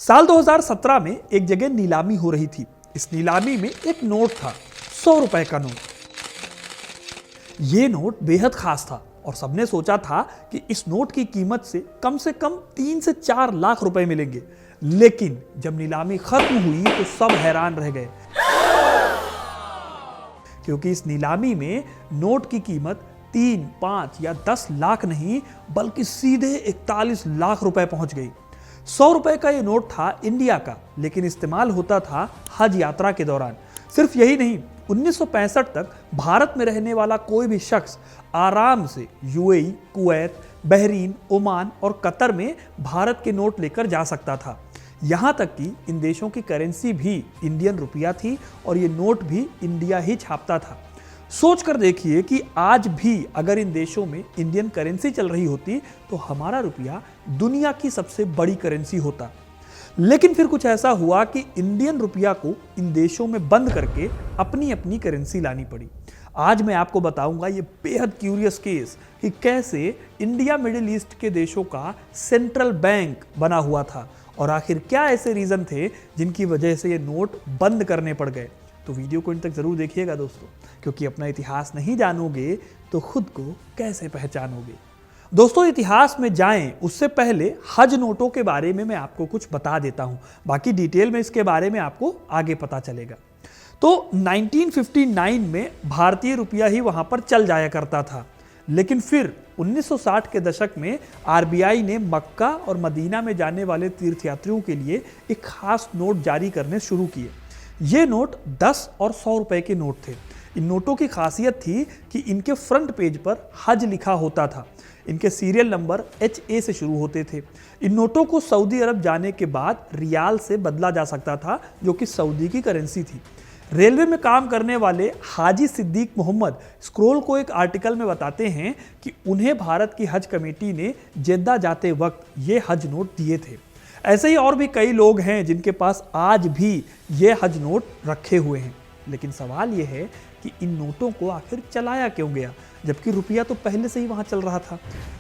साल 2017 में एक जगह नीलामी हो रही थी। इस नीलामी में एक नोट था, 100 रुपए का नोट। ये नोट बेहद खास था और सबने सोचा था कि इस नोट की कीमत से कम 3 से 4 लाख रुपए मिलेंगे। लेकिन जब नीलामी खत्म हुई तो सब हैरान रह गए, क्योंकि इस नीलामी में नोट की कीमत 3, 5 या 10 लाख नहीं बल्कि सीधे 41 लाख रुपए पहुंच गई। 100 रुपए का ये नोट था इंडिया का, लेकिन इस्तेमाल होता था हज यात्रा के दौरान। सिर्फ यही नहीं, 1965 तक भारत में रहने वाला कोई भी शख्स आराम से यूएई, कुवैत, बहरीन, ओमान और कतर में भारत के नोट लेकर जा सकता था। यहाँ तक कि इन देशों की करेंसी भी इंडियन रुपया थी और ये नोट भी इंडिया ही छापता था। सोच कर देखिए कि आज भी अगर इन देशों में इंडियन करेंसी चल रही होती तो हमारा रुपया दुनिया की सबसे बड़ी करेंसी होता। लेकिन फिर कुछ ऐसा हुआ कि इंडियन रुपया को इन देशों में बंद करके अपनी अपनी करेंसी लानी पड़ी। आज मैं आपको बताऊंगा ये बेहद क्यूरियस केस कि कैसे इंडिया मिडिल ईस्ट के देशों का सेंट्रल बैंक बना हुआ था और आखिर क्या ऐसे रीजन थे जिनकी वजह से ये नोट बंद करने पड़ गए। तो वीडियो को इन तक जरूर देखिएगा दोस्तों, क्योंकि अपना इतिहास नहीं जानोगे तो खुद को कैसे पहचानोगे। दोस्तों, इतिहास में जाएं उससे पहले हज नोटों के बारे में मैं आपको कुछ बता देता हूं, बाकी डिटेल में इसके बारे में आपको आगे पता चलेगा। तो 1959 में भारतीय रुपया ही वहां पर चल जाया करता था, लेकिन फिर 1960 के दशक में आरबीआई ने मक्का और मदीना में जाने वाले तीर्थयात्रियों के लिए एक खास नोट जारी करने शुरू किए। ये नोट 10 और 100 रुपए के नोट थे। इन नोटों की खासियत थी कि इनके फ्रंट पेज पर हज लिखा होता था। इनके सीरियल नंबर HA से शुरू होते थे। इन नोटों को सऊदी अरब जाने के बाद रियाल से बदला जा सकता था, जो कि सऊदी की करेंसी थी। रेलवे में काम करने वाले हाजी सिद्दीक मोहम्मद स्क्रोल को एक आर्टिकल में बताते हैं कि उन्हें भारत की हज कमेटी ने जेद्दा जाते वक्त ये हज नोट दिए थे। ऐसे ही और भी कई लोग हैं जिनके पास आज भी ये हज नोट रखे हुए हैं। लेकिन सवाल ये है कि इन नोटों को आखिर चलाया क्यों गया, जबकि रुपया तो पहले से ही वहां चल रहा था।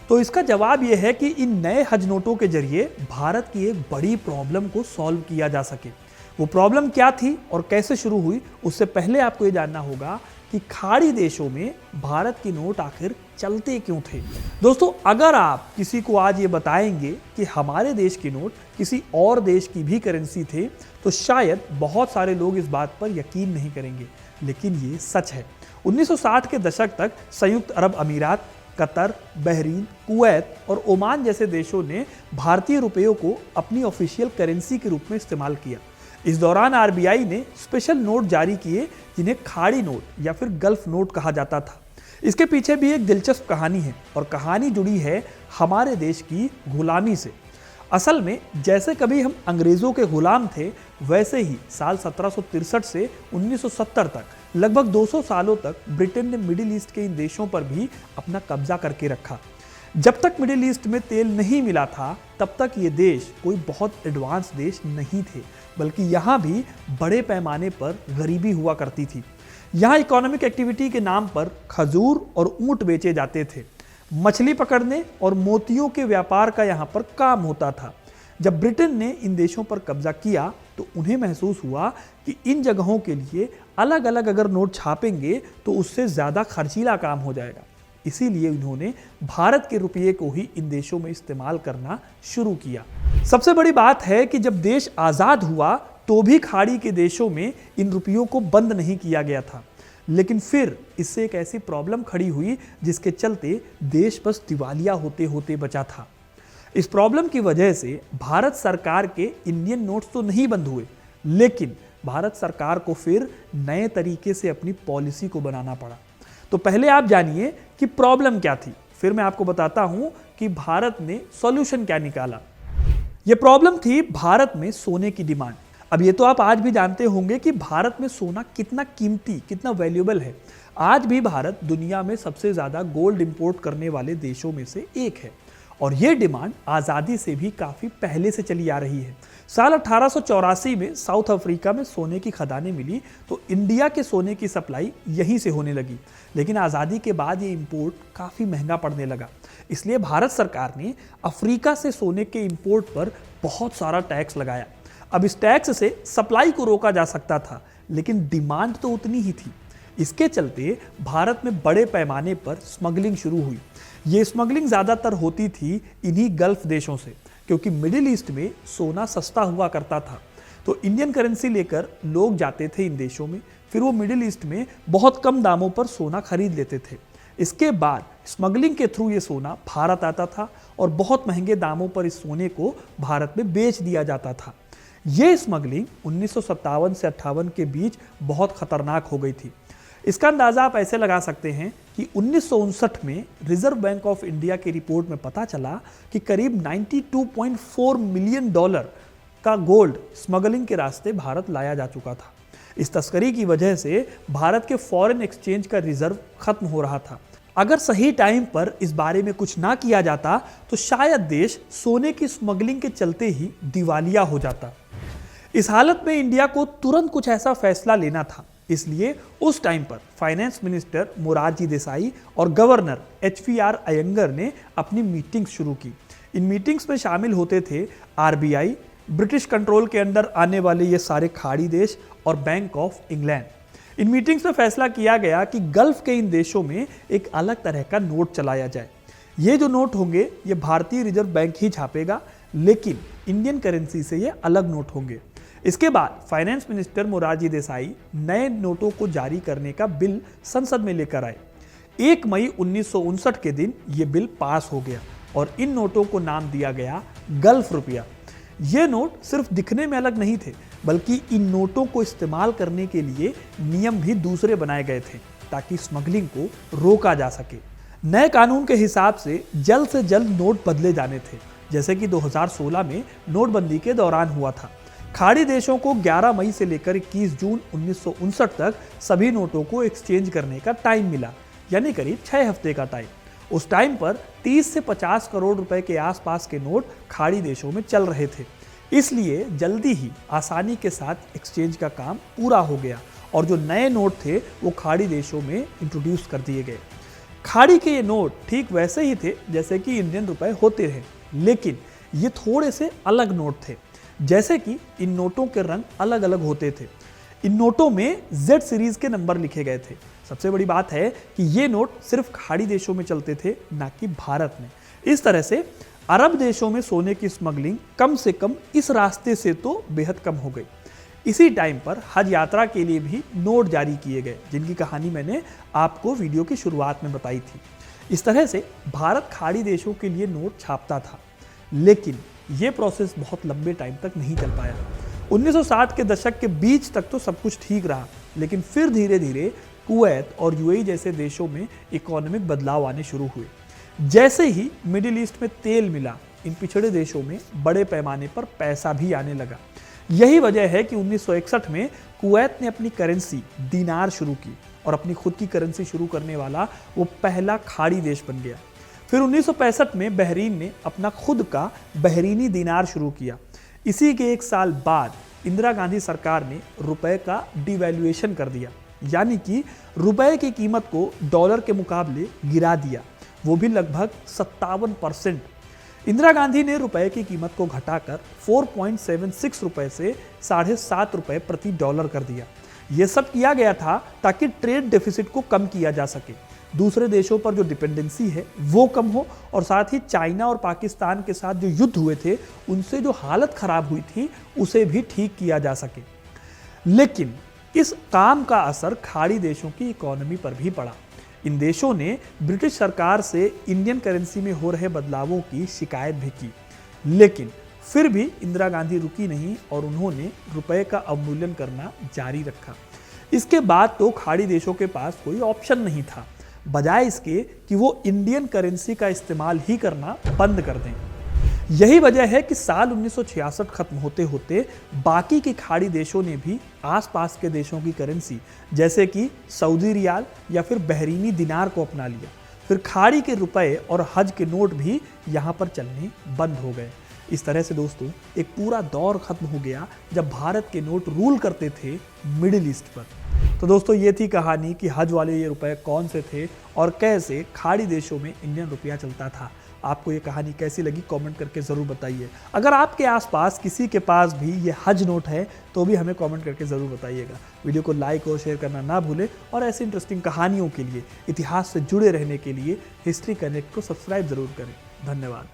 तो इसका जवाब यह है कि इन नए हज नोटों के जरिए भारत की एक बड़ी प्रॉब्लम को सॉल्व किया जा सके। वो प्रॉब्लम क्या थी और कैसे शुरू हुई, उससे पहले आपको ये जानना होगा कि खाड़ी देशों में भारत की नोट आखिर चलते क्यों थे। दोस्तों, अगर आप किसी को आज ये बताएंगे कि हमारे देश की नोट किसी और देश की भी करेंसी थे, तो शायद बहुत सारे लोग इस बात पर यकीन नहीं करेंगे, लेकिन ये सच है। 1960 के दशक तक संयुक्त अरब अमीरात, कतर, बहरीन, कुवैत और ओमान जैसे देशों ने भारतीय रुपयों को अपनी ऑफिशियल करेंसी के रूप में इस्तेमाल किया। इस दौरान आरबीआई ने स्पेशल नोट जारी किए जिन्हें खाड़ी नोट या फिर गल्फ नोट कहा जाता था। इसके पीछे भी एक दिलचस्प कहानी है और कहानी जुड़ी है हमारे देश की गुलामी से। असल में जैसे कभी हम अंग्रेजों के गुलाम थे, वैसे ही साल 1763 से 1970 तक लगभग 200 सालों तक ब्रिटेन ने मिडिल ईस्ट के इन देशों पर भी अपना कब्जा करके रखा। जब तक मिडिल ईस्ट में तेल नहीं मिला था, तब तक ये देश कोई बहुत एडवांस देश नहीं थे, बल्कि यहाँ भी बड़े पैमाने पर गरीबी हुआ करती थी। यहाँ इकोनॉमिक एक्टिविटी के नाम पर खजूर और ऊंट बेचे जाते थे। मछली पकड़ने और मोतियों के व्यापार का यहाँ पर काम होता था। जब ब्रिटेन ने इन देशों पर कब्जा किया तो उन्हें महसूस हुआ कि इन जगहों के लिए अलग अलग अगर नोट छापेंगे तो उससे ज़्यादा खर्चीला काम हो जाएगा। इसीलिए उन्होंने भारत के रुपये को ही इन देशों में इस्तेमाल करना शुरू किया। सबसे बड़ी बात है कि जब देश आज़ाद हुआ तो भी खाड़ी के देशों में इन रुपयों को बंद नहीं किया गया था, लेकिन फिर इससे एक ऐसी प्रॉब्लम खड़ी हुई जिसके चलते देश बस दिवालिया होते होते बचा था। इस प्रॉब्लम की वजह से भारत सरकार के इंडियन नोट्स तो नहीं बंद हुए, लेकिन भारत सरकार को फिर नए तरीके से अपनी पॉलिसी को बनाना पड़ा। तो पहले आप जानिए कि प्रॉब्लम क्या थी, फिर मैं आपको बताता हूं कि भारत ने सॉल्यूशन क्या निकाला। यह प्रॉब्लम थी भारत में सोने की डिमांड। अब ये तो आप आज भी जानते होंगे कि भारत में सोना कितना कीमती, कितना वैल्यूएबल है। आज भी भारत दुनिया में सबसे ज़्यादा गोल्ड इंपोर्ट करने वाले देशों में से एक है और ये डिमांड आज़ादी से भी काफ़ी पहले से चली आ रही है। साल 1884 में साउथ अफ्रीका में सोने की खदानें मिली तो इंडिया के सोने की सप्लाई यहीं से होने लगी, लेकिन आज़ादी के बाद ये इंपोर्ट काफ़ी महंगा पड़ने लगा। इसलिए भारत सरकार ने अफ्रीका से सोने के इंपोर्ट पर बहुत सारा टैक्स लगाया। अब इस टैक्स से सप्लाई को रोका जा सकता था, लेकिन डिमांड तो उतनी ही थी। इसके चलते भारत में बड़े पैमाने पर स्मगलिंग शुरू हुई। ये स्मगलिंग ज़्यादातर होती थी इन्हीं गल्फ देशों से, क्योंकि मिडिल ईस्ट में सोना सस्ता हुआ करता था। तो इंडियन करेंसी लेकर लोग जाते थे इन देशों में, फिर वो मिडिल ईस्ट में बहुत कम दामों पर सोना खरीद लेते थे। इसके बाद स्मगलिंग के थ्रू ये सोना भारत आता था और बहुत महंगे दामों पर इस सोने को भारत में बेच दिया जाता था। ये स्मगलिंग 1957 से 58 के बीच बहुत खतरनाक हो गई थी। इसका अंदाजा आप ऐसे लगा सकते हैं कि 1959 में रिजर्व बैंक ऑफ इंडिया की रिपोर्ट में पता चला कि करीब $92.4 मिलियन का गोल्ड स्मगलिंग के रास्ते भारत लाया जा चुका था। इस तस्करी की वजह से भारत के फॉरेन एक्सचेंज का रिजर्व खत्म हो रहा था। अगर सही टाइम पर इस बारे में कुछ ना किया जाता तो शायद देश सोने की स्मगलिंग के चलते ही दिवालिया हो जाता। इस हालत में इंडिया को तुरंत कुछ ऐसा फैसला लेना था, इसलिए उस टाइम पर फाइनेंस मिनिस्टर मोरारजी देसाई और गवर्नर HVR अयंगर ने अपनी मीटिंग्स शुरू की। इन मीटिंग्स में शामिल होते थे RBI, ब्रिटिश कंट्रोल के अंडर आने वाले ये सारे खाड़ी देश और bank of England. In meetings में फैसला किया गया कि गल्फ के इन देशों में एक अलग तरह का नोट चलाया जाए। ये जो नोट होंगे ये भारतीय रिजर्व बैंक ही छापेगा, लेकिन इंडियन करेंसी से ये अलग नोट होंगे। इसके बाद फाइनेंस मिनिस्टर मोरारजी देसाई नए नोटों को जारी करने का बिल संसद में लेकर आए। 1 मई 1959 के दिन ये बिल पास हो गया और इन नोटों को नाम दिया गया गल्फ रुपया। ये नोट सिर्फ दिखने में अलग नहीं थे, बल्कि इन नोटों को इस्तेमाल करने के लिए नियम भी दूसरे बनाए गए थे ताकि स्मगलिंग को रोका जा सके। नए कानून के हिसाब से जल्द नोट बदले जाने थे, जैसे कि 2016 में नोटबंदी के दौरान हुआ था। खाड़ी देशों को 11 मई से लेकर 21 जून 1959 तक सभी नोटों को एक्सचेंज करने का टाइम मिला, यानी करीब 6 हफ्ते का टाइम। उस टाइम पर 30 से 50 करोड़ रुपए के आसपास के नोट खाड़ी देशों में चल रहे थे, इसलिए जल्दी ही आसानी के साथ एक्सचेंज का काम पूरा हो गया और जो नए नोट थे वो खाड़ी देशों में इंट्रोड्यूस कर दिए गए। खाड़ी के ये नोट ठीक वैसे ही थे जैसे कि इंडियन रुपए होते हैं, लेकिन ये थोड़े से अलग नोट थे। जैसे कि इन नोटों के रंग अलग अलग होते थे। इन नोटों में Z सीरीज के नंबर लिखे गए थे। सबसे बड़ी बात है कि ये नोट सिर्फ खाड़ी देशों में चलते थे, ना कि भारत में। इस तरह से अरब देशों में सोने की स्मगलिंग कम से कम इस रास्ते से तो बेहद कम हो गई। इसी टाइम पर हज यात्रा के लिए भी नोट जारी किए गए, जिनकी कहानी मैंने आपको वीडियो की शुरुआत में बताई थी। इस तरह से भारत खाड़ी देशों के लिए नोट छापता था, लेकिन ये प्रोसेस बहुत लंबे टाइम तक नहीं चल पाया। 1960 के दशक के बीच तक तो सब कुछ ठीक रहा, लेकिन फिर धीरे धीरे कुवैत और UAE जैसे देशों में इकोनॉमिक बदलाव आने शुरू हुए। जैसे ही मिडिल ईस्ट में तेल मिला, इन पिछड़े देशों में बड़े पैमाने पर पैसा भी आने लगा। यही वजह है कि 1961 में कुवैत ने अपनी करेंसी दीनार शुरू की और अपनी खुद की करेंसी शुरू करने वाला वो पहला खाड़ी देश बन गया। फिर 1965 में बहरीन ने अपना खुद का बहरीनी दीनार शुरू किया। इसी के 1 साल बाद इंदिरा गांधी सरकार ने रुपए का डिवैल्यूएशन कर दिया, यानी कि रुपए की कीमत को डॉलर के मुकाबले गिरा दिया, वो भी लगभग 57%। इंदिरा गांधी ने रुपए की कीमत को घटाकर 4.76 रुपए से 7.5 रुपए प्रति डॉलर कर दिया। ये सब किया गया था ताकि ट्रेड डेफिसिट को कम किया जा सके, दूसरे देशों पर जो डिपेंडेंसी है वो कम हो, और साथ ही चाइना और पाकिस्तान के साथ जो युद्ध हुए थे उनसे जो हालत खराब हुई थी उसे भी ठीक किया जा सके। लेकिन इस काम का असर खाड़ी देशों की इकोनॉमी पर भी पड़ा। इन देशों ने ब्रिटिश सरकार से इंडियन करेंसी में हो रहे बदलावों की शिकायत भी की, लेकिन फिर भी इंदिरा गांधी रुकी नहीं और उन्होंने रुपए का अवमूल्यन करना जारी रखा। इसके बाद तो खाड़ी देशों के पास कोई ऑप्शन नहीं था, बजाय इसके कि वो इंडियन करेंसी का इस्तेमाल ही करना बंद कर दें। यही वजह है कि साल 1966 खत्म होते होते बाकी के खाड़ी देशों ने भी आसपास के देशों की करेंसी जैसे कि सऊदी रियाल या फिर बहरीनी दिनार को अपना लिया। फिर खाड़ी के रुपए और हज के नोट भी यहाँ पर चलने बंद हो गए। इस तरह से दोस्तों एक पूरा दौर खत्म हो गया जब भारत के नोट रूल करते थे मिडिल ईस्ट पर। तो दोस्तों ये थी कहानी कि हज वाले ये रुपए कौन से थे और कैसे खाड़ी देशों में इंडियन रुपया चलता था। आपको ये कहानी कैसी लगी कमेंट करके ज़रूर बताइए। अगर आपके आसपास किसी के पास भी ये हज नोट है तो भी हमें कमेंट करके ज़रूर बताइएगा। वीडियो को लाइक और शेयर करना ना भूलें और ऐसी इंटरेस्टिंग कहानियों के लिए, इतिहास से जुड़े रहने के लिए हिस्ट्री कनेक्ट को सब्सक्राइब ज़रूर करें। धन्यवाद।